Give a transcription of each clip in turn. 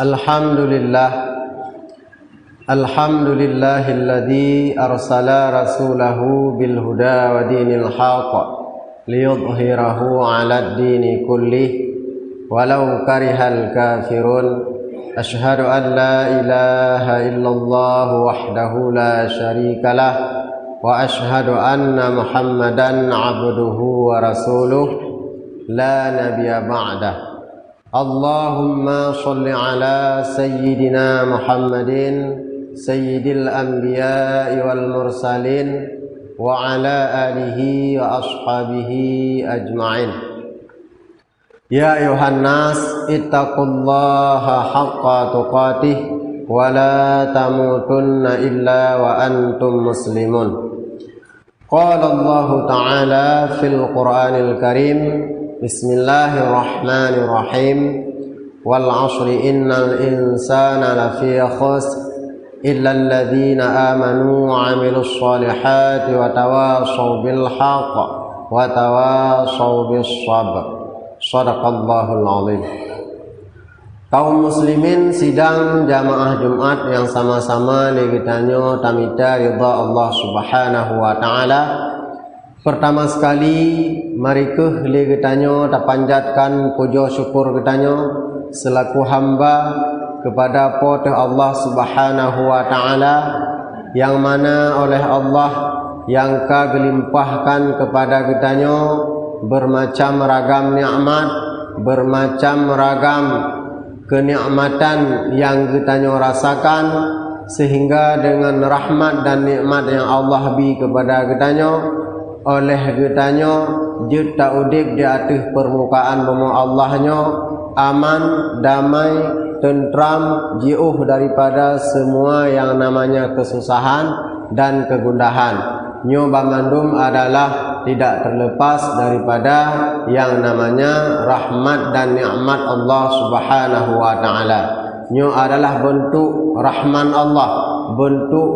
Alhamdulillah, alhamdulillahilladzi arsala rasulahu bil huda wa dinil haqq liyudhhirahu 'alad dini kullih walau karihal kafirun. Asyhadu an la ilaha illallah wahdahu la syarikalah wa asyhadu anna Muhammadan 'abduhu wa rasuluh la nabiyya ba'dah. Allahumma sholli ala sayyidina Muhammadin sayyidil anbiya'i wal mursalin wa ala alihi wa ashabihi ajma'in. Ya ayuhan nas, ittaqullaha haqqa tuqatih wa la tamutunna illa wa antum muslimun. Qala Allah ta'ala fil Qur'anil Karim, Bismillahirrahmanirrahim. Wal 'ashri innal insana lafi khusr illa alladhina amanu wa 'amilus shalihati wa tawashaw bil haqq wa tawashaw bis sabr. Shadaqallahul 'azim. Kaum muslimin sidang jamaah Jumat yang sama-sama legitanyo tamita ridha Allah Subhanahu wa taala. Pertama sekali mari keh legitanyo tapanjatkan puja syukur getanyo selaku hamba kepada poteh Allah Subhanahu wa taala, yang mana oleh Allah yang kagelimpahkan kepada getanyo bermacam ragam nikmat, bermacam ragam kenikmatan yang getanyo rasakan, sehingga dengan rahmat dan nikmat yang Allah beri kepada getanyo, oleh getanyo juta udip di atas permukaan bumi Allahnyo aman, damai, tentram, jauh daripada semua yang namanya kesusahan dan kegundahan. Nyo bamandum adalah tidak terlepas daripada yang namanya rahmat dan nikmat Allah Subhanahu wa taala. Nyo adalah bentuk rahman Allah, bentuk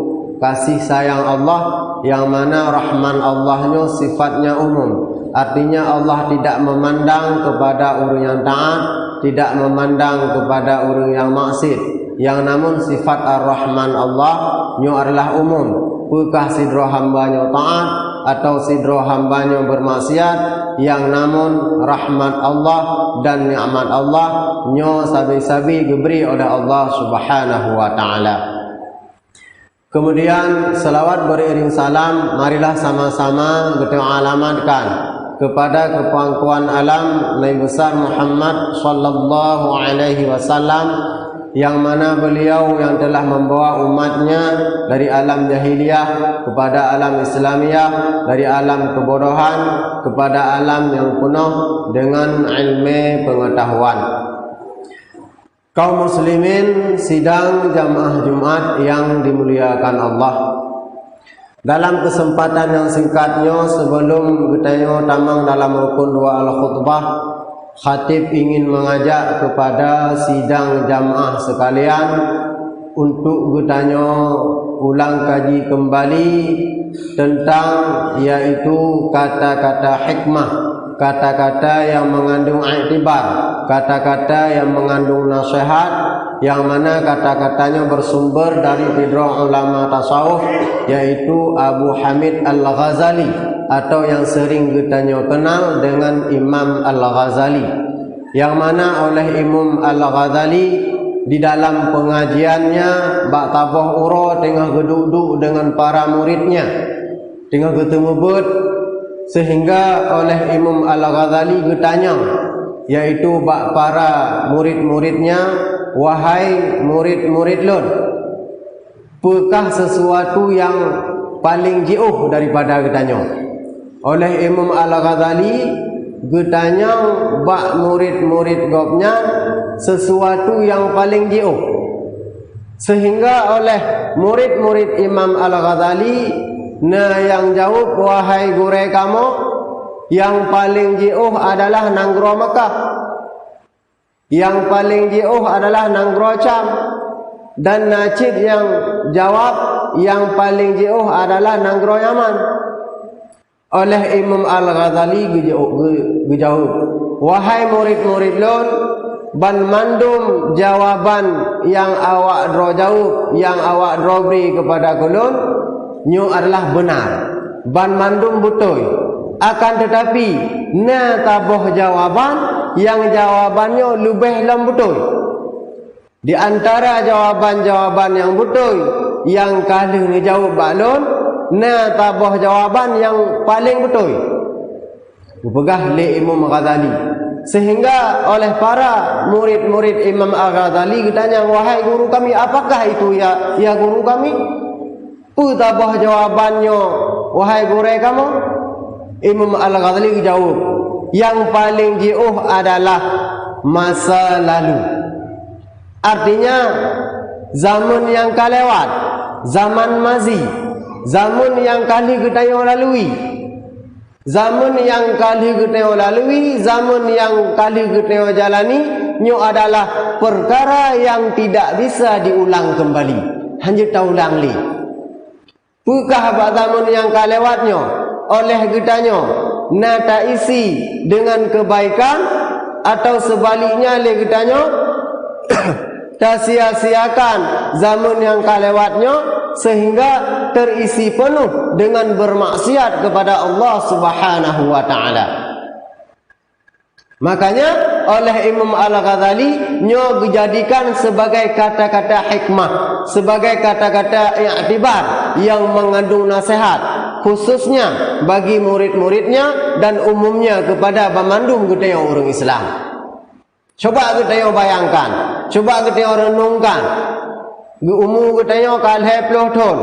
kasih sayang Allah, yang mana rahman Allahnya sifatnya umum. Artinya Allah tidak memandang kepada orang yang taat, tidak memandang kepada orang yang maksiat. Yang namun sifat ar-Rahman Allah nyo adalah umum. Apakah sidro hambanya taat atau sidro hambanya bermaksiat, yang namun rahmat Allah dan nikmat Allah nyo sabi-sabi diberi oleh Allah Subhanahu wa taala. Kemudian selawat beriring salam marilah sama-sama kita alamatkan kepada kepangkuan alam Nabi besar Muhammad sallallahu alaihi wasallam, yang mana beliau yang telah membawa umatnya dari alam jahiliyah kepada alam Islamiyah, dari alam kebodohan kepada alam yang penuh dengan ilmu pengetahuan. Kaum muslimin sidang jamaah Jumat yang dimuliakan Allah, dalam kesempatan yang singkatnya sebelum kita tamang dalam rukun dua al-khutbah, khatib ingin mengajak kepada sidang jamaah sekalian untuk kita ulang kaji kembali tentang yaitu kata-kata hikmah, kata-kata yang mengandung iktibar, kata-kata yang mengandung nasihat, yang mana kata-katanya bersumber dari pidro ulama tasawuf, yaitu Abu Hamid Al-Ghazali, atau yang sering kita kenal dengan Imam Al-Ghazali, yang mana oleh Imam Al-Ghazali di dalam pengajiannya bak taboh uro tengah geduduk dengan para muridnya, tengah ketemu bet, sehingga oleh Imam Al-Ghazali bertanya, yaitu bak para murid-muridnya, wahai murid-murid lun, apakah sesuatu yang paling jauh daripada getanya? Oleh Imam Al-Ghazali getanya bak murid-murid gopnya sesuatu yang paling jauh, sehingga oleh murid-murid Imam Al-Ghazali nah yang jawab, wahai gure kamu, yang paling jauh adalah nanggro Mekah, yang paling jauh adalah nanggro Syam. Dan Najib yang jawab, yang paling jauh adalah nanggro Yaman. Oleh Imam Al-Ghazali dijawab, wahai murid-murid lun, ban mandum jawaban yang awak dro jawab, yang awak dro beri kepada kulun, nyo adalah benar. Ban mandum betul. Akan tetapi na taboh jawaban yang jawabannya lebih lam betul. Di antara jawaban-jawaban yang betul yang kali ni jawab balon, na taboh jawaban yang paling betul. Berpegah le Imam Ghazali. Sehingga oleh para murid-murid Imam Al-Ghazali ditanya, wahai guru kami, apakah itu ya guru kami? Tabah jawabannya, wahai guru kamu? Imam Al-Ghazali jawab, yang paling jauh adalah masa lalu. Artinya zaman yang kalewat, zaman mazi, zaman yang kali kita lalui. Zaman yang kali kita lalui, zaman yang kali kita jalani, nyo adalah perkara yang tidak bisa diulang kembali. Hanya taulang li. Bukan zaman yang kalewatnya oleh kitanya nata isi dengan kebaikan, atau sebaliknya le kitanya tak sia-siakan zaman yang kalewatnya sehingga terisi penuh dengan bermaksiat kepada Allah Subhanahu wa taala. Makanya oleh Imam Al-Ghazali nyo dijadikan sebagai kata-kata hikmah, sebagai kata-kata i'tibar yang mengandung nasihat, khususnya bagi murid-muridnya dan umumnya kepada pemandum kita orang Islam. Coba kita bayangkan, coba kita renungkan. Umur kita kalhe puluh tahun.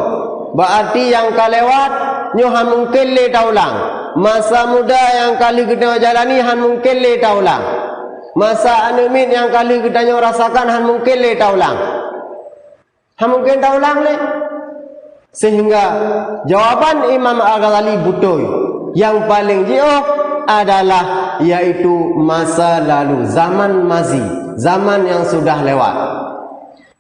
Berarti yang kalewat nyo han mungkin le taulang. Masa muda yang kali kita jalani han mungkin le taulang. Masa anumin yang kali kita rasakan han mungkin le taulang. Han mungkin taulang le. Sehingga jawaban Imam Al-Ghazali betul. Yang paling jauh adalah yaitu masa lalu, zaman mazi, zaman yang sudah lewat.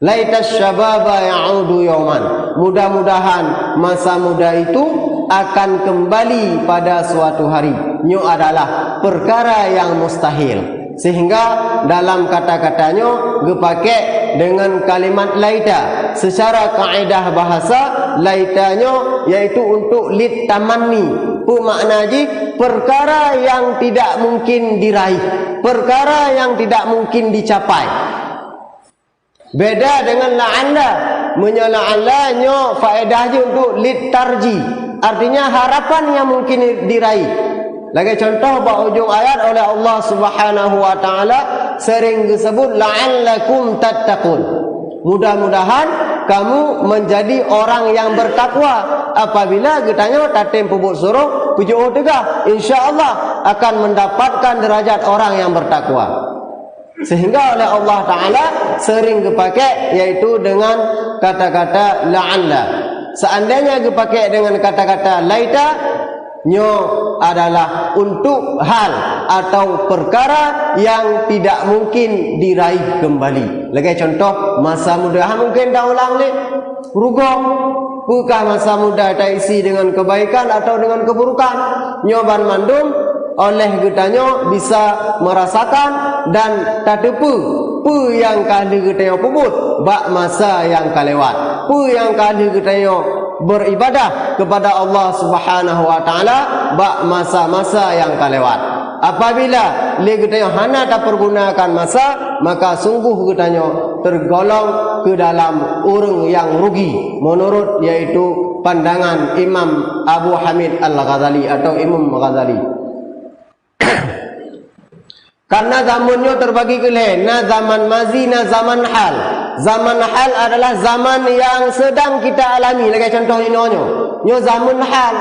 Laitas syababa ya'udu yawman. Mudah-mudahan masa muda itu akan kembali pada suatu hari. Nyo adalah perkara yang mustahil. Sehingga dalam kata-katanya dipakai dengan kalimat laita. Secara kaedah bahasa, laitanya yaitu untuk lit tamanni. Apa makna ji? Perkara yang tidak mungkin diraih, perkara yang tidak mungkin dicapai. Beda dengan la'alla. Menyala'alla nyo faedahnya untuk litarji. Artinya harapan yang mungkin diraih. Lagi contoh bahawa ujung ayat oleh Allah Subhanahu wa taala sering disebut la'allakum tattaqun. Mudah-mudahan kamu menjadi orang yang bertakwa. Apabila kitanya tatim pupuk suruh pujuk tegah, insya-Allah akan mendapatkan derajat orang yang bertakwa. Sehingga oleh Allah Ta'ala sering dipakai yaitu dengan kata-kata la'alla. Seandainya dipakai dengan kata-kata laita, nyo adalah untuk hal atau perkara yang tidak mungkin diraih kembali. Lagi contoh, masa muda mungkin dah ulang ni rugong. Bukan masa muda tak isi dengan kebaikan atau dengan keburukan. Nyoban mandum oleh kitanya bisa merasakan dan tak tepu pu yang kali kitanya puput bak masa yang kalewat, pu yang kali kitanya beribadah kepada Allah Subhanahu wa taala bak masa-masa yang kalewat. Apabila le kitanya hana tak pergunakan masa, maka sungguh kitanya tergolong ke dalam orang yang rugi menurut yaitu pandangan Imam Abu Hamid Al-Ghazali atau Imam Ghazali. Karena zamannya terbagi ke lain, na zaman mazi, na zaman hal. Zaman hal adalah zaman yang sedang kita alami. Lagi contoh ini nyo zaman hal,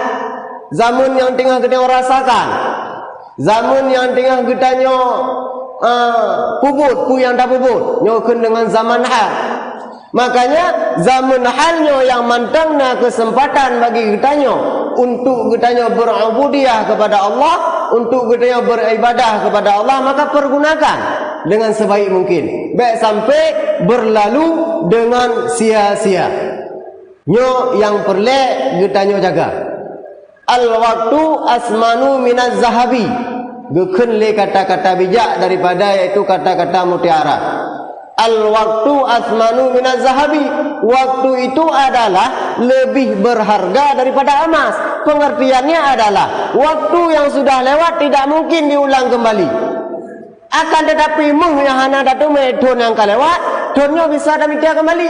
zaman yang tengah kita rasakan, zaman yang tengah kita puput, pu yang tak puput, nyo dengan zaman hal. Makanya zaman halnya yang mantangna kesempatan bagi kitanya untuk kitanya berubudiyah kepada Allah, untuk kitanya beribadah kepada Allah, maka pergunakan dengan sebaik mungkin. Baik sampai berlalu dengan sia-sia. Nyo yang perlu kitanya jaga. Al-waktu asmanu minaz zahabi. Gekun le kata-kata bijak daripada yaitu kata-kata mutiara. Al-waktu asmanu minaz zahabi. Waktu itu adalah lebih berharga daripada emas. Pengertiannya adalah waktu yang sudah lewat tidak mungkin diulang kembali. Akan tetapi muh yang hana datu medon yang kalewat, donnya bisa damida kembali.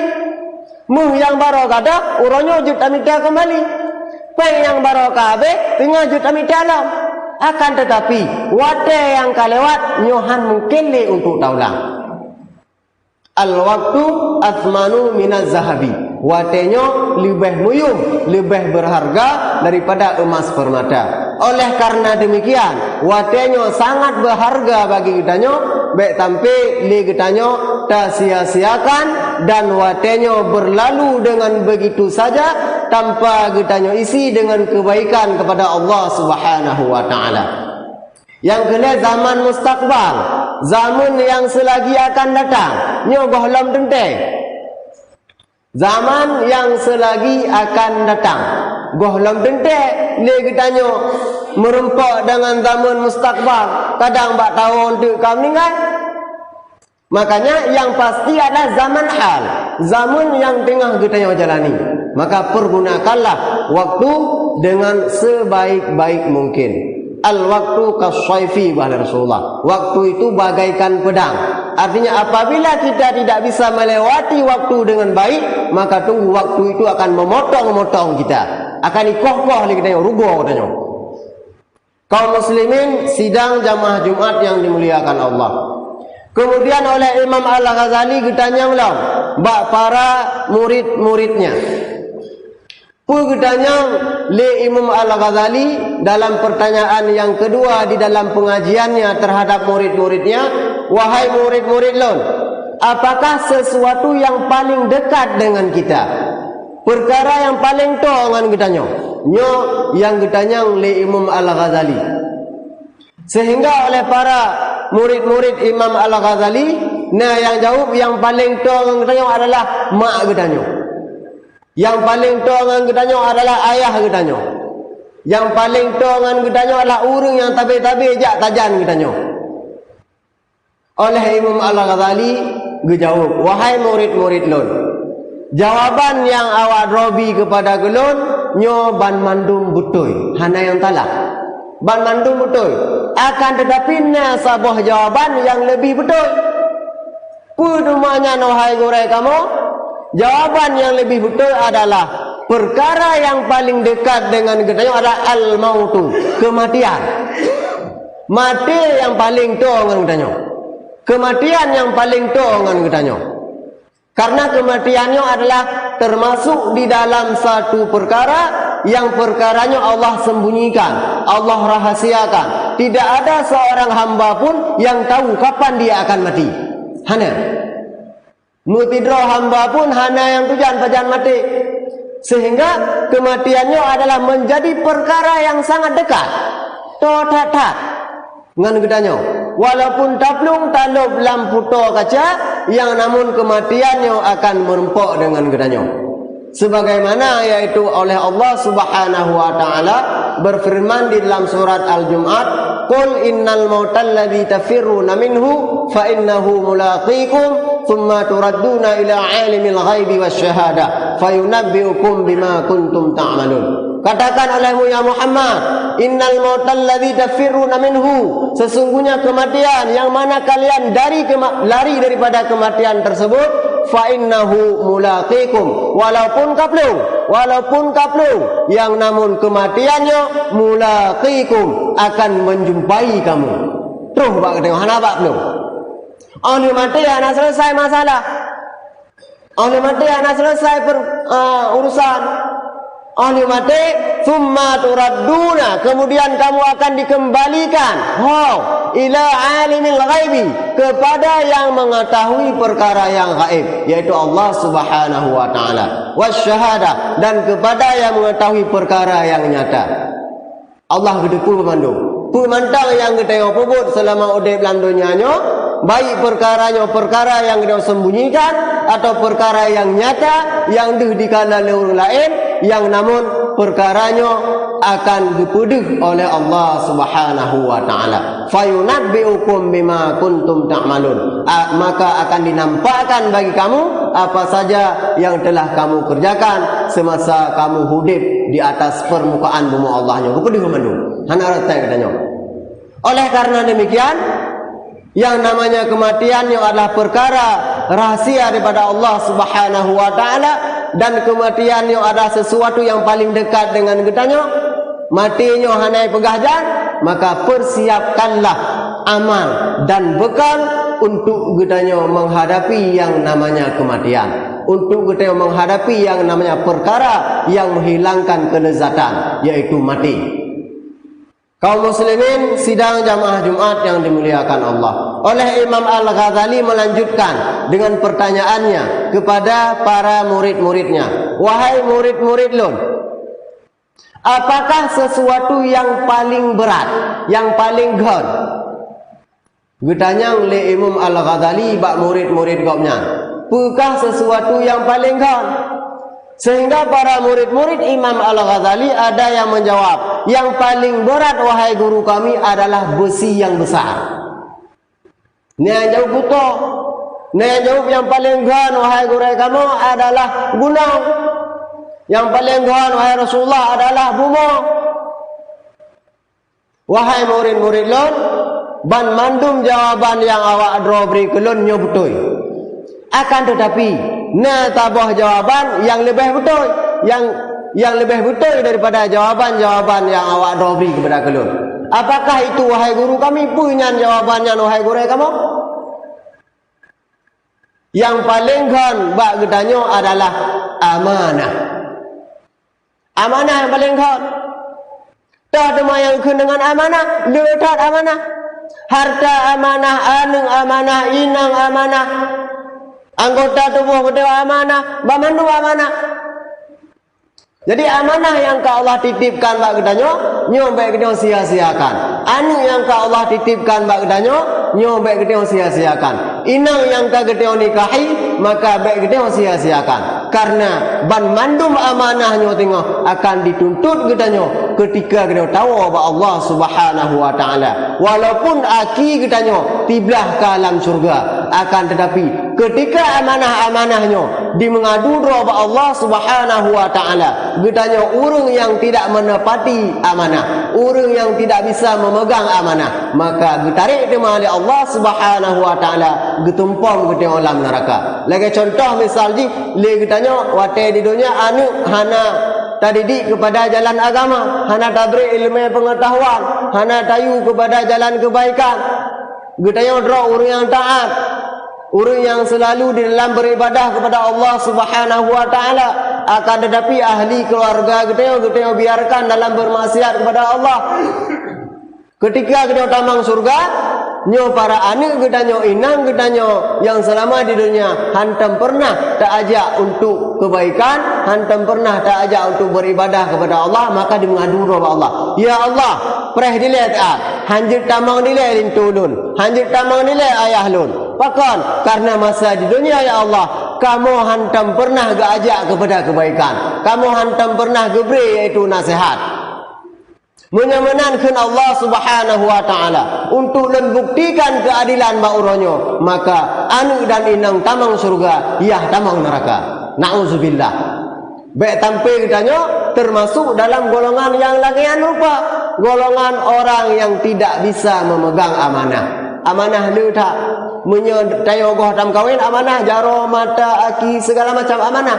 Muh yang baru kada, uronyo jut damida kembali. Peng yang baru kabe, tinggal jut damida alam. Akan tetapi wate yang kalewat nyohan mungkin le untuk taulang. Al-waktu asmanu minaz zahabi. Watenyo lebih muyung, lebih berharga daripada emas permata. Oleh karena demikian, watenyo sangat berharga bagi kitanyo, baik tampe li kitanyo tak sia-siakan dan watenyo berlalu dengan begitu saja tanpa kitanyo isi dengan kebaikan kepada Allah Subhanahu wa taala. Yang kedua zaman mustakbal, zaman yang selagi akan datang. Nyo gohlam tenteng. Zaman yang selagi akan datang. Gohlam tenteng le kita nyo merempak dengan zaman mustakbal. Kadang bak tahun tu kau meninggal. Makanya yang pasti adalah zaman hal, zaman yang tengah kita nyo jalani. Maka pergunakanlah waktu dengan sebaik-baik mungkin. Al-waktu kasyaifi wahai Rasulullah. Waktu itu bagaikan pedang. Artinya apabila kita tidak bisa melewati waktu dengan baik, maka tunggu waktu itu akan memotong-motong kita. Akan ikoh-koh kita rugo katanya. Kaum muslimin sidang jamaah Jumat yang dimuliakan Allah. Kemudian oleh Imam Al-Ghazali ditanya ulang bak para murid-muridnya. Pugedanya le Imam Al-Ghazali dalam pertanyaan yang kedua di dalam pengajiannya terhadap murid-muridnya, wahai murid-murid lon, apakah sesuatu yang paling dekat dengan kita? Perkara yang paling to dengan kitanya. Nyo yang kitanya le Imam Al-Ghazali. Sehingga oleh para murid-murid Imam Al-Ghazali, nah yang jawab yang paling to dengan kitanya adalah mak kitanya. Yang paling tongan gedanya adalah ayah gedanya. Yang paling tongan gedanya adalah urang yang tabe-tabe jak tajan gedanya. Oleh Imam Al-Ghazali dijawab, wahai murid-murid lon, jawaban yang awak robi kepada gelon nyo ban mandum betul, hana yang talah. Ban mandum betul. Akan tetapi na sabah jawaban yang lebih betul. Pudumanya wahai gurai kamu, jawaban yang lebih betul adalah perkara yang paling dekat dengan kita adalah al-mautu, kematian. Mati yang paling tua dengan kita. Kematian yang paling tua dengan kita. Karena kematiannya adalah termasuk di dalam satu perkara yang perkaranya Allah sembunyikan, Allah rahasiakan. Tidak ada seorang hamba pun yang tahu kapan dia akan mati. Hana mutidro hamba pun hana yang tujuan pajan mati. Sehingga kematiannya adalah menjadi perkara yang sangat dekat. Totat ngan gedanya. Walaupun taplung talub lampu to kaca, yang namun kematiannya akan merempok dengan gedanya. Sebagaimana yaitu oleh Allah Subhanahu wa taala berfirman di dalam surat Al-Jum'at, "Qul innal mautal ladzi tafirruna minhu fa innahu mulaqikum thumma turadduna ila 'alimil ghaibi wasyahada fayunabbiukum bima kuntum ta'malun." Katakan olehmu ya Muhammad, innal mautal ladzi tafirruna minhu, sesungguhnya kematian yang mana kalian lari daripada kematian tersebut, fa innahu mulaqikum, walaupun kaplung, yang namun kematiannya mulaqikum, akan menjumpai kamu. Terus bak tengok hana bak belum. Oleh mati anak selesai masalah. Oleh mati anak selesai urusan. Oleh mati thumma turadduna, kemudian kamu akan dikembalikan ila alimil ghaibi, kepada yang mengetahui perkara yang gaib, yaitu Allah Subhanahu wa taala, wasyahada, dan kepada yang mengetahui perkara yang nyata. Allah gedeku pemandu pemantang yang kita puput selama udip dalam dunianya, baik perkaranya perkara yang kita sembunyikan atau perkara yang nyata yang dikala oleh orang lain, yang namun perkaranya akan dipedih oleh Allah Subhanahu wa taala. Fayunabbiukum bima kuntum ta'malun. Maka akan dinampakkan bagi kamu apa saja yang telah kamu kerjakan semasa kamu hidup di atas permukaan bumi Allahnya. Dipedih mandu. Hana ratai katanya. Oleh karena demikian, yang namanya kematian yang adalah perkara rahasia daripada Allah Subhanahu wa taala, dan kematian yang adalah sesuatu yang paling dekat dengan getanya, matinya hanai pegajan, maka persiapkanlah amal dan bekal untuk getanya menghadapi yang namanya kematian, untuk getanya menghadapi yang namanya perkara yang menghilangkan kelezatan, yaitu mati. Kaum muslimin sidang jamaah Jumat yang dimuliakan Allah. Oleh Imam Al-Ghazali melanjutkan dengan pertanyaannya kepada para murid-muridnya. Wahai murid-murid lun, apakah sesuatu yang paling berat, yang paling gon? Getanya oleh Imam Al-Ghazali bak murid-murid gopnya. Apakah sesuatu yang paling gon? Sehingga para murid-murid Imam Al-Ghazali ada yang menjawab, yang paling berat wahai guru kami adalah besi yang besar. Ini yang jawab buta. Ini yang jawab yang paling gan wahai guru kamu adalah gunung. Yang paling gan wahai Rasulullah adalah bumi. Wahai murid-murid lon, ban mandum jawaban yang awak adro beri kelon nyo betul. Akan tetapi nah tabah jawaban yang lebih betul, yang lebih betul daripada jawaban-jawaban yang awak beri kepada kelun. Apakah itu wahai guru kami? Punya jawabannya wahai guru kamu? Yang paling kan bak gedanyo adalah amanah. Amanah yang paling kan. Tak ada yang kena dengan amanah, letak amanah. Harta amanah, aneng amanah, inang amanah. Anggota tubuh kita amanah, bamandu amanah. Jadi amanah yang ka Allah titipkan bak gedanyo, nyo baik kita sia-siakan. Anu yang ka Allah titipkan bak gedanyo, nyo baik kita sia-siakan. Inang yang ka kita nikahi, maka baik kita sia-siakan. Karena ban mandum amanah nyo tengok akan dituntut gedanyo ketika kita tahu bahwa Allah Subhanahu wa taala. Walaupun aki gedanyo tiblah ke alam surga, akan tetapi ketika amanah-amanahnya dimengadu kepada Allah Subhanahu wa taala, getanya urang yang tidak menepati amanah, urang yang tidak bisa memegang amanah, maka getarik dia oleh Allah Subhanahu wa taala getumpang getanya alam neraka. Lagi contoh misal ji le getanya wate di dunia anu hana tadidik kepada jalan agama, hana tabrik ilmu pengetahuan, hana tayu kepada jalan kebaikan. Getanya dra urang yang taat, orang yang selalu di dalam beribadah kepada Allah Subhanahu wa taala, akan tetapi ahli keluarga kita biarkan dalam bermaksiat kepada Allah. Ketika kita tamang surga, nyo para anak kita nyo inang kita nyo yang selama di dunia hantam pernah tak ajak untuk kebaikan, hantam pernah tak ajak untuk beribadah kepada Allah, maka dimengadu kepada Allah. Ya Allah, preh dilihat hanjir tamang nilai lintulun, hanjir tamang nilai ayah lun. Pakan karena masa di dunia ya Allah, kamu hantam pernah gak ajak kepada kebaikan, kamu hantam pernah geberi yaitu nasihat. Menyemenankan Allah Subhanahu wa taala untuk membuktikan keadilan bauronyo, maka anu dan inang tamang surga, ya tamang neraka. Nauzubillah. Baik tampil kitanya termasuk dalam golongan yang lagian rupa, golongan orang yang tidak bisa memegang amanah. Amanah letak menyedayogoh tam kawin amanah, jaro mata aki segala macam amanah.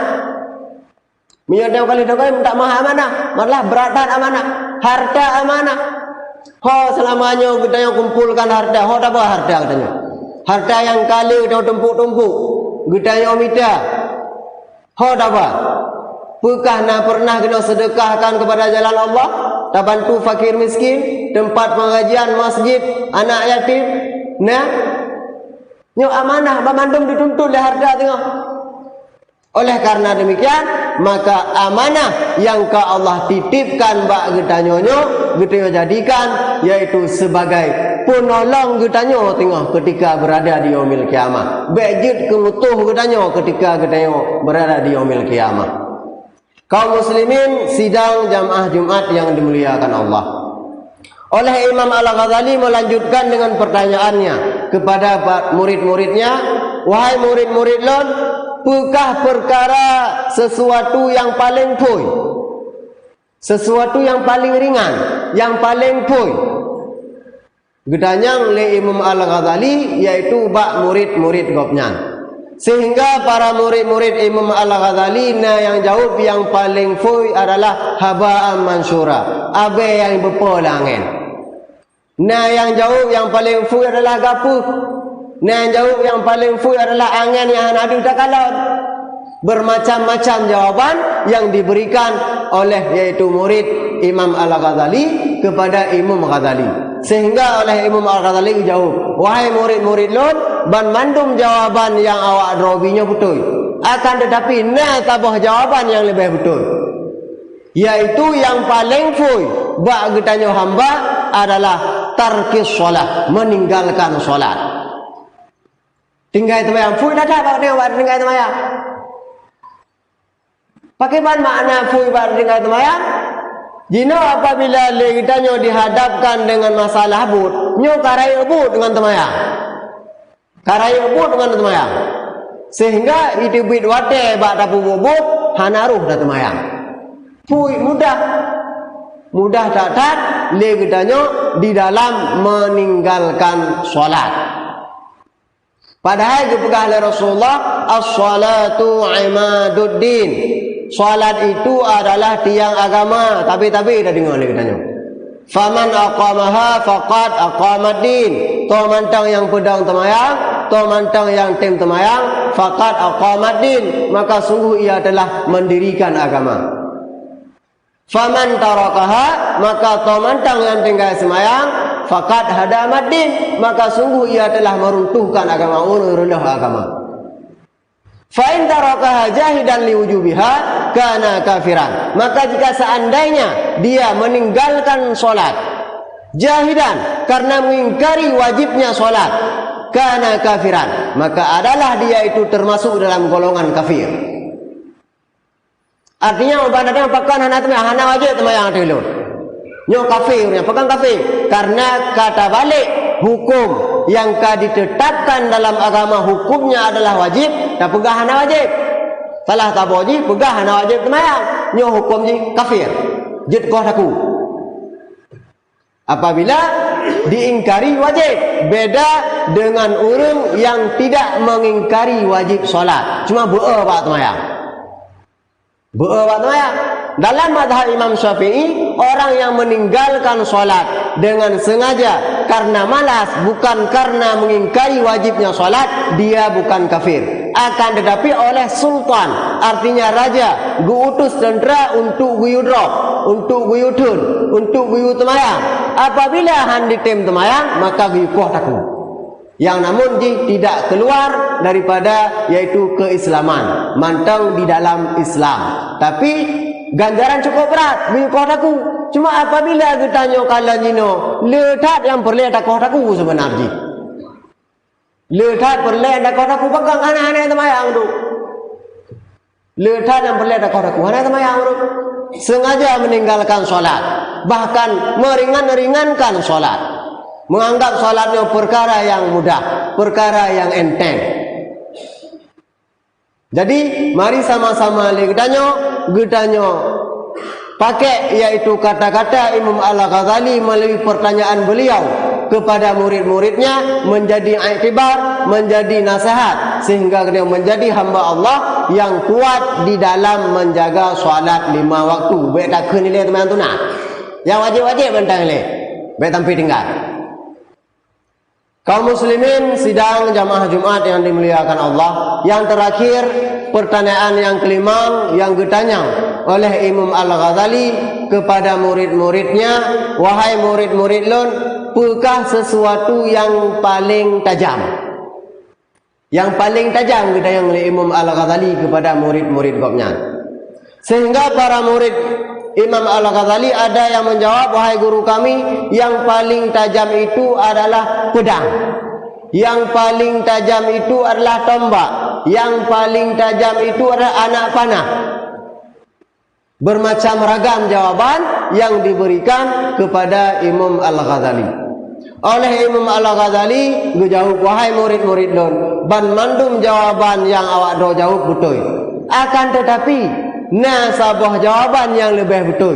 Menyedayogoh kali kawin tak mah amanah, malah beratan amanah. Harta amanah. Ho selamanya kita yang kumpulkan harta. Ho apa harta katanya? Harta yang kali kita tumpuk-tumpuk. Kita yang minta. Ho apa? Apakah nak pernah kita sedekahkan kepada jalan Allah? Tak bantu fakir miskin, tempat pengajian, masjid, anak yatim. Nah, nyo amanah, bamandum dituntut oleh harta tengok. Oleh karena demikian, maka amanah yang ka Allah titipkan bak getanyonyo, getanyo jadikan yaitu sebagai penolong getanyo tengah ketika berada di yaumil kiamah. Bejit kemutuh getanyo ketika getanyo berada di yaumil kiamah. Kaum muslimin, sidang jamaah Jumat yang dimuliakan Allah. Oleh Imam Al-Ghazali melanjutkan dengan pertanyaannya kepada murid-muridnya, wahai murid-murid lon, apakah perkara sesuatu yang paling pui, sesuatu yang paling ringan, yang paling pui? Gedanyang le Imam Al-Ghazali, yaitu bak murid-murid gopnya. Sehingga para murid-murid Imam Al-Ghazali yang jawab yang paling pui adalah haba'an mansura, abe yang berpolangin. Yang jawab yang paling pui adalah gapuh. Yang jawab yang paling pui adalah angin yang adu takalon. Bermacam-macam jawaban yang diberikan oleh yaitu murid Imam Al-Ghazali kepada Imam Ghazali. Sehingga oleh Imam Al-Ghazali jawab, wahai murid-murid lon, ban mandum jawaban yang awak drobinya betul. Akan tetapi tabah jawaban yang lebih betul, yaitu yang paling fui bak getanyo hamba adalah tarkis solat, meninggalkan solat. Tinggal temayang fui dah tak bak tinggal temayang. Pakai ban makna fui bak tinggal temayang? Jino apabila legitanyo dihadapkan dengan masalah but, nyo karai but dengan temayang. Karai but dengan temayang. Sehingga itu bit wate bak tapu bubut hanaruh dah temayang. Fui mudah. Mudah tak legitanyo di dalam meninggalkan solat. Padahal dipegah oleh Rasulullah, as-salatu imaduddin. Salat itu adalah tiang agama. Tapi dah dengar lagi tanya. Faman aqamaha faqad aqamaddin. To mantang yang pedang temayang, to mantang yang tim temayang, faqad aqamaddin, maka sungguh ia telah mendirikan agama. Faman tarakaha, maka to mantang yang tinggal semayang, faqad hadamaddin, maka sungguh ia telah meruntuhkan agama, runtuh agama. Fa in tarakaha jahidan liwujubiha kana kafiran. Maka jika seandainya dia meninggalkan solat jahidan karena mengingkari wajibnya solat, kana kafiran, maka adalah dia itu termasuk dalam golongan kafir. Artinya ubadanya pakan hana wajib temayang dulu. Nyo kafirnya pakan kafir karena kata balik hukum yang ditetapkan dalam agama hukumnya adalah wajib, dan pegah hana wajib. Salah tak wajib, pegah hana wajib temayang. Nyo hukum ji kafir. Jid kau taku. Apabila diingkari wajib, beda dengan orang yang tidak mengingkari wajib solat, cuma buat temayang. Buat temayang. Dalam mazhab Imam Syafi'i, orang yang meninggalkan solat dengan sengaja karena malas, bukan karena mengingkari wajibnya solat, dia bukan kafir. Akan tetapi oleh sultan, artinya raja, guutus tentera untuk guyudrop, untuk guyutun, untuk guyut temayang. Apabila handi tem temayang, maka guyukoh taku. Yang namun tidak keluar daripada yaitu keislaman, mantang di dalam Islam. Tapi ganjaran cukup berat bagi kotaku. Cuma apabila kita tanya kalian jino, letak yang perlu ada kotaku sebenarnya. Letak perlu ada kotaku pegang anak-anak temayang tu. Letak yang perlu ada kotaku anak temayang tu. Sengaja meninggalkan solat, bahkan meringankan solat. Menganggap solatnya perkara yang mudah, perkara yang enteng. Jadi mari sama-sama gedanyo pakai yaitu kata-kata Imam Al-Ghazali melalui pertanyaan beliau kepada murid-muridnya menjadi iktibar, menjadi nasihat, sehingga dia menjadi hamba Allah yang kuat di dalam menjaga solat 5 waktu. Baik tak kenilai teman tu nak. Yang wajib-wajib bentang le. Baik tampi tinggal. Kaum muslimin sidang jamaah Jumat yang dimuliakan Allah. Yang terakhir, pertanyaan yang kelima yang ditanya oleh Imam Al-Ghazali kepada murid-muridnya, wahai murid-murid lon, apakah sesuatu yang paling tajam? Yang paling tajam ditanya oleh Imam Al-Ghazali kepada murid-murid gopnya. Sehingga para murid Imam Al-Ghazali ada yang menjawab, wahai guru kami, yang paling tajam itu adalah pedang. Yang paling tajam itu adalah tombak. Yang paling tajam itu adalah anak panah. Bermacam ragam jawaban yang diberikan kepada Imam Al-Ghazali. Oleh Imam Al-Ghazali, gue jawab, wahai murid-murid don, ban mandum jawaban yang awak do jawab betul. Akan tetapi, nasabah jawaban yang lebih betul,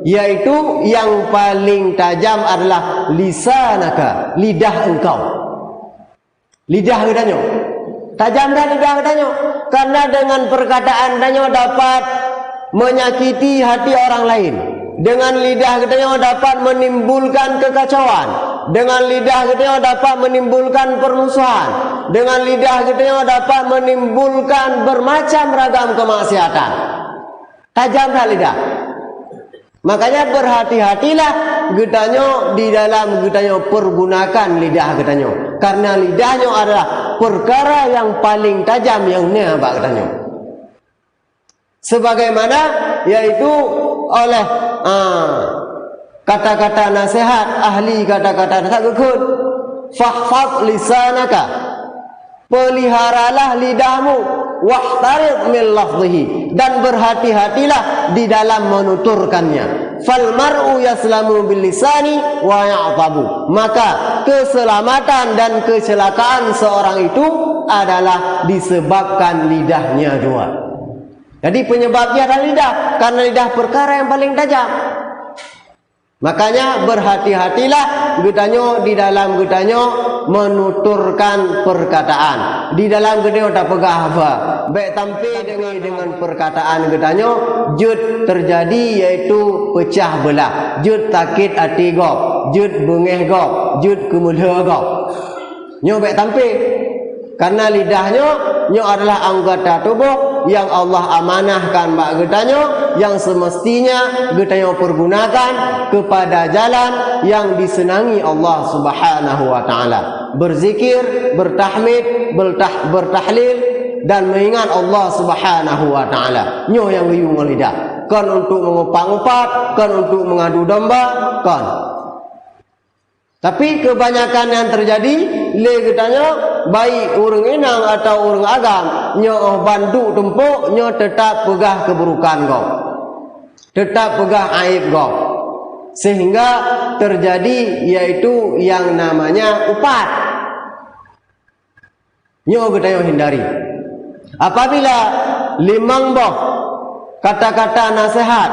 yaitu yang paling tajam adalah lisanaka, lidah engkau. Lidah gedanyo. Tajam dah lidah gedanyo. Karena dengan perkataan danyo dapat menyakiti hati orang lain. Dengan lidah gedanyo dapat menimbulkan kekacauan. Dengan lidah gedanyo dapat menimbulkan permusuhan. Dengan lidah gedanyo dapat menimbulkan bermacam ragam kemaksiatan. Tajam dah lidah. Makanya berhati-hatilah gedanyo di dalam gedanyo pergunakan lidah gedanyo. Karena lidahnya adalah perkara yang paling tajam yang niabak gedanyo. Sebagaimana yaitu oleh kata-kata nasihat ahli kata-kata nasihat, fahfaz lisanaka, peliharalah lidahmu, wahtarid min lafzihi, dan berhati-hatilah di dalam menuturkannya. Fal mar'u yaslamu bil lisani wa ya'tabu, maka keselamatan dan kecelakaan seorang itu adalah disebabkan lidahnya juga. Jadi penyebabnya adalah lidah, karena lidah perkara yang paling tajam. Makanya berhati-hatilah gedanyo di dalam gedanyo menuturkan perkataan. Di dalam gedanyo tak pegah apa. Baik tampi dengan perkataan gedanyo jud terjadi yaitu pecah belah. Jud takit hati gop, jud bengeh gop, jud kemulha gop. Nyo baik tampi. Karena lidahnya nyo adalah anggota tubuh yang Allah amanahkan bak gedanyo, yang semestinya gedanyo pergunakan kepada jalan yang disenangi Allah Subhanahu wa taala. Berzikir, bertahmid, bertahlil dan mengingat Allah Subhanahu wa taala. Nyo yang liung lidah. Kan untuk mengupak-upak, kan untuk mengadu domba, kan. Tapi kebanyakan yang terjadi le gedanyo baik urang inang atau urang agam nyo bandu tempuk nyo tetap pegah keburukan kau, tetap pegah aib kau, sehingga terjadi yaitu yang namanya upat. Nyo gedanyo hindari. Apabila limang boh kata-kata nasihat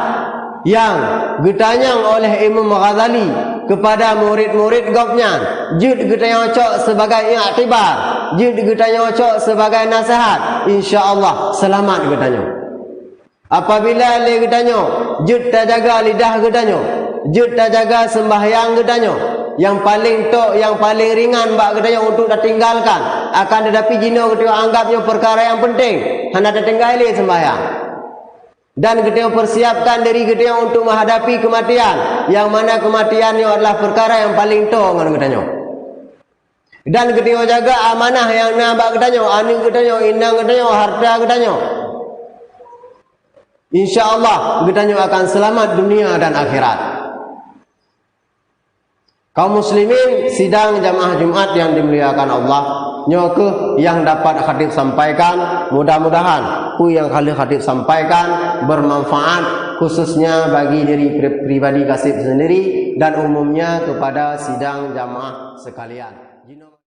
yang getanyang oleh Imam Ghazali kepada murid-murid gopnya, jud getanya cok sebagai iktibar, jud getanya cok sebagai nasihat, insya-Allah selamat getanya. Apabila le getanya jud tak jaga lidah getanya, jud tak jaga sembahyang getanya, yang paling tok, yang paling ringan bak getanya untuk ditinggalkan, akan tetapi jino getanya anggapnya perkara yang penting, hendak ditinggali sembahyang. Dan kita persiapkan diri kita untuk menghadapi kematian, yang mana kematiannya adalah perkara yang paling tong dengan kita. Dan kita jaga amanah yang nabak kita, aning kita, inang kita, harta kita. Insya-Allah kita akan selamat dunia dan akhirat. Kaum muslimin sidang jamaah Jumat yang dimuliakan Allah, nyoke yang dapat khatib sampaikan, mudah-mudahan yang kali khatib sampaikan bermanfaat khususnya bagi diri pribadi kasib sendiri dan umumnya kepada sidang jamaah sekalian.